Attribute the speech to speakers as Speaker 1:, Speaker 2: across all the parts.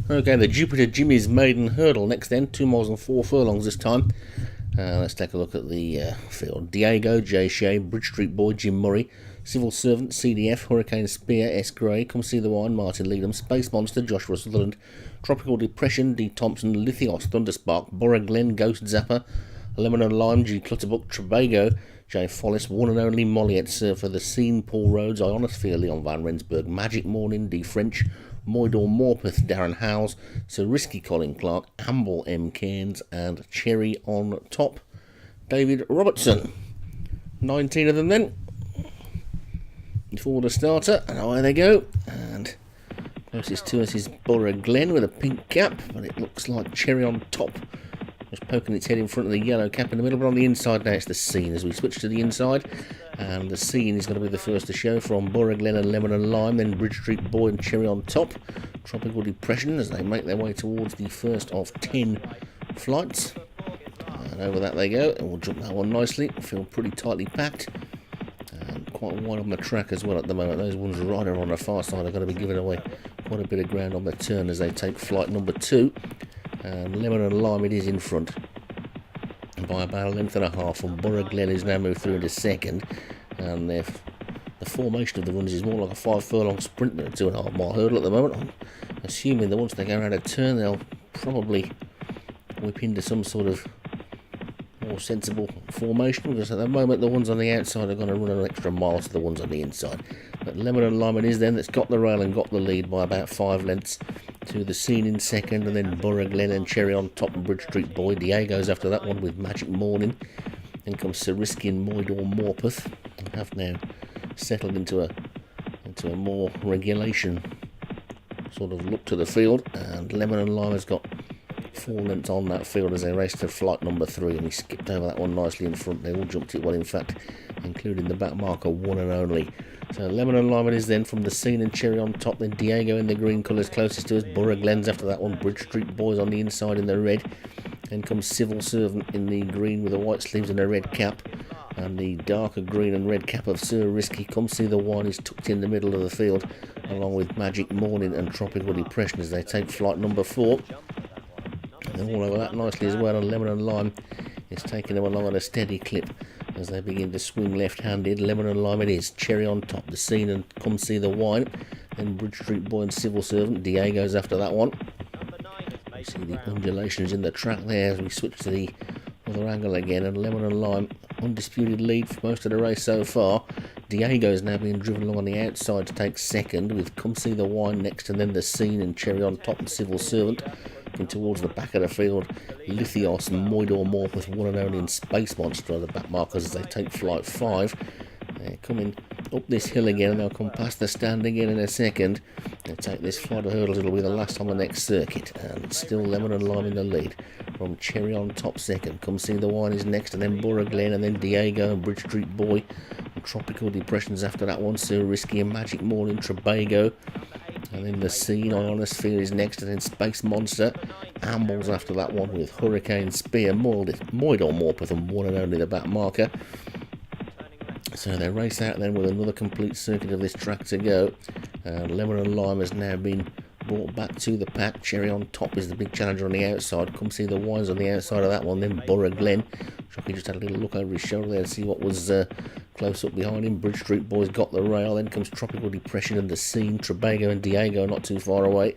Speaker 1: Okay, the Jupiter Jimmy's Maiden hurdle next then, 2 miles and 4 furlongs this time. Let's take a look at the field. Diego, J. Shea, Bridge Street Boy, Jim Murray, Civil Servant, CDF, Hurricane Spear, S. Gray, Come See the Wine, Martin Leadham, Space Monster, Joshua Sutherland, Tropical Depression, D. Thompson, Lithios, Thunderspark, Borough Glen, Ghost Zapper, Lemon and Lime, G. Clutterbuck, Trebago, J. Follis, One and Only, Molliet, Surfer, The Scene, Paul Rhodes, Ionosphere, Leon Van Rensburg, Magic Morning, D. French, Moidor Morpeth, Darren Howes, Sir Risky Colin Clark, Amble M. Cairns, and Cherry on Top, David Robertson. 19 of them then. Before the starter, and away they go. And closest to us is Borough Glen with a pink cap, but it looks like Cherry on Top. Just poking its head in front of the yellow cap in the middle, but on the inside now it's the Scene as we switch to the inside. And the Scene is going to be the first to show from Borough Glen and Lemon and Lime, then Bridge Street Boy and Cherry on Top. Tropical Depression as they make their way towards the first of 10 flights. And over that they go, and we'll jump that one nicely. Feel pretty tightly packed. And quite wide on the track as well at the moment. Those ones right on the far side are going to be giving away quite a bit of ground on the turn as they take flight number 2. And Lemon and Lime it is in front by about a length and a half, and Borough Glen is now moved through into second, and the formation of the runners is more like a 5 furlong sprint than a 2.5 mile hurdle at the moment. I'm assuming that once they go around a turn they'll probably whip into some sort of more sensible formation, because at the moment the ones on the outside are going to run an extra mile to the ones on the inside. But Lemon and Lime it is then that's got the rail and got the lead by about 5 lengths to the Scene in second, and then Borough Glen and Cherry on Top and Bridge Street Boy. Diego's after that one with Magic Morning. Then comes Sir Risky and Moidor Morpeth. They have now settled into a more regulation sort of look to the field, and Lemon and Lime has got 4 lengths on that field as they race to flight number 3, and he skipped over that one nicely in front. They all jumped it well, in fact, including the back marker One and Only. So Lemon and Lime it is then from the Scene and Cherry on Top, then Diego in the green colours closest to us, Borough Glen's after that one, Bridge Street Boys on the inside in the red, then comes Civil Servant in the green with the white sleeves and a red cap, and the darker green and red cap of Sir Risky Come See the Wine is tucked in the middle of the field, along with Magic Morning and Tropical Depression as they take flight number 4. And all over that nicely as well, and Lemon and Lime is taking them along at a steady clip as they begin to swing left-handed. Lemon and Lime it is, Cherry on Top, the Scene and Come See the Wine, then Bridge Street Boy and Civil Servant. Diego's after that one. You see the undulations in the track there as we switch to the other angle again, and Lemon and Lime undisputed lead for most of the race so far. Diego's now being driven along on the outside to take second, with Come See the Wine next, and then the Scene and Cherry on Top and Civil Servant. And towards the back of the field, Lithios and Moidor Morpeth, One and Only, and Space Monster are the back markers as they take flight 5. They're coming up this hill again, and they'll come past the stand again in a second. They'll take this flight of hurdles, it'll be the last on the next circuit, and still Lemon and Lime in the lead from Cherry on Top second. Come See the Wine is next, and then Borough Glen, and then Diego and Bridge Street Boy, and Tropical Depressions after that one, Sir Risky and Magic Morning, Trebago. And then the Scene, Ionosphere is next, and then Space Monster. Amble's after that one with Hurricane Spear, Moidor Morpeth, and One and Only the back marker. So they race out then with another complete circuit of this track to go. Lemon and Lime has now been brought back to the pack. Cherry on Top is the big challenger on the outside. Come See the Wines on the outside of that one. Then Borough Glen. Jockey just had a little look over his shoulder there to see what was close up behind him. Bridge Street Boys got the rail. Then comes Tropical Depression and the Scene. Trebago and Diego not too far away.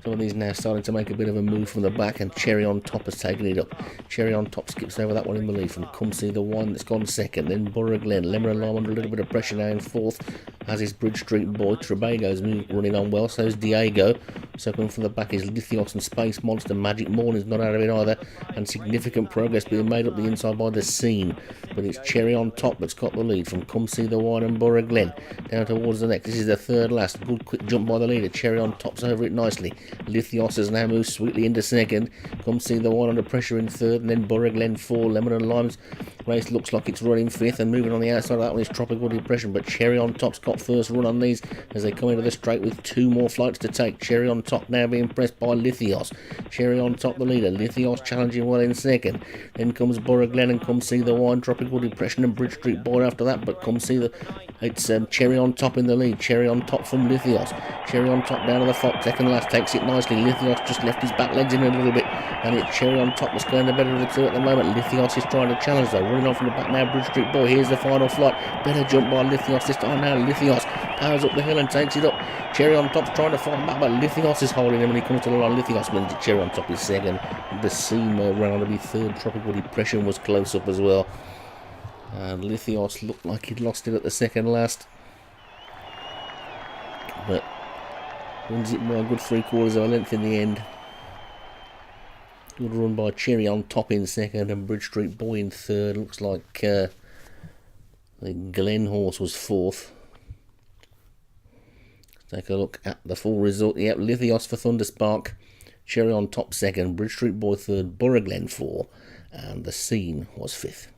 Speaker 1: Some of these now starting to make a bit of a move from the back, and Cherry on Top has taken it up. Cherry on Top skips over that one in the lead from Come See the Wine that's gone second. Then Borough Glen. Lemon and Lime under a little bit of pressure now in fourth, as is Bridge Street Boy. Trebago's running on well, so is Diego. So coming from the back is Lithios and Space Monster. Magic Morning's not out of it either, and significant progress being made up the inside by the Scene. But it's Cherry on Top that's got the lead from Come See the Wine and Borough Glen down towards the next. This is the third last. Good quick jump by the leader. Cherry on Top's over it nicely. Lithios has now moved sweetly into second. Come See the Wine under pressure in third, and then Borough Glen 4. Lemon and Lime's Race looks like it's running fifth, and moving on the outside of that one is Tropical Depression, but Cherry on Top's got first run on these as they come into the straight with 2 more flights to take. Cherry on Top now being pressed by Lithios. Cherry on Top the leader, Lithios challenging well in second. Then comes Borough Glen and Come See the Wine, Tropical Depression and Bridge Street Boy after that, but Come See the... It's Cherry on Top in the lead, Cherry on Top from Lithios. Cherry on Top down to the Fox, second last, takes it nicely. Lithios just left his back legs in a little bit, and it's Cherry on Top that's going the better of the two at the moment. Lithios is trying to challenge though, running on from the back now, Bridge Street Boy. Here's the final flight, better jump by Lithios this time now. Lithios powers up the hill and takes it up. Cherry on Top's trying to fight back, but Lithios is holding him, and he comes to the line. Lithios wins it, Cherry on Top is second. The Scene round to be third. Tropical Depression was close up as well, and Lithios looked like he'd lost it at the second last, but wins it by a good 3/4 of a length in the end. Good run by Cherry on Top in second and Bridge Street Boy in third. Looks like the Glen horse was fourth. Let's take a look at the full result. Yep, Lithios for Thunderspark, Cherry on Top second, Bridge Street Boy third, Borough Glen 4, and the Scene was fifth.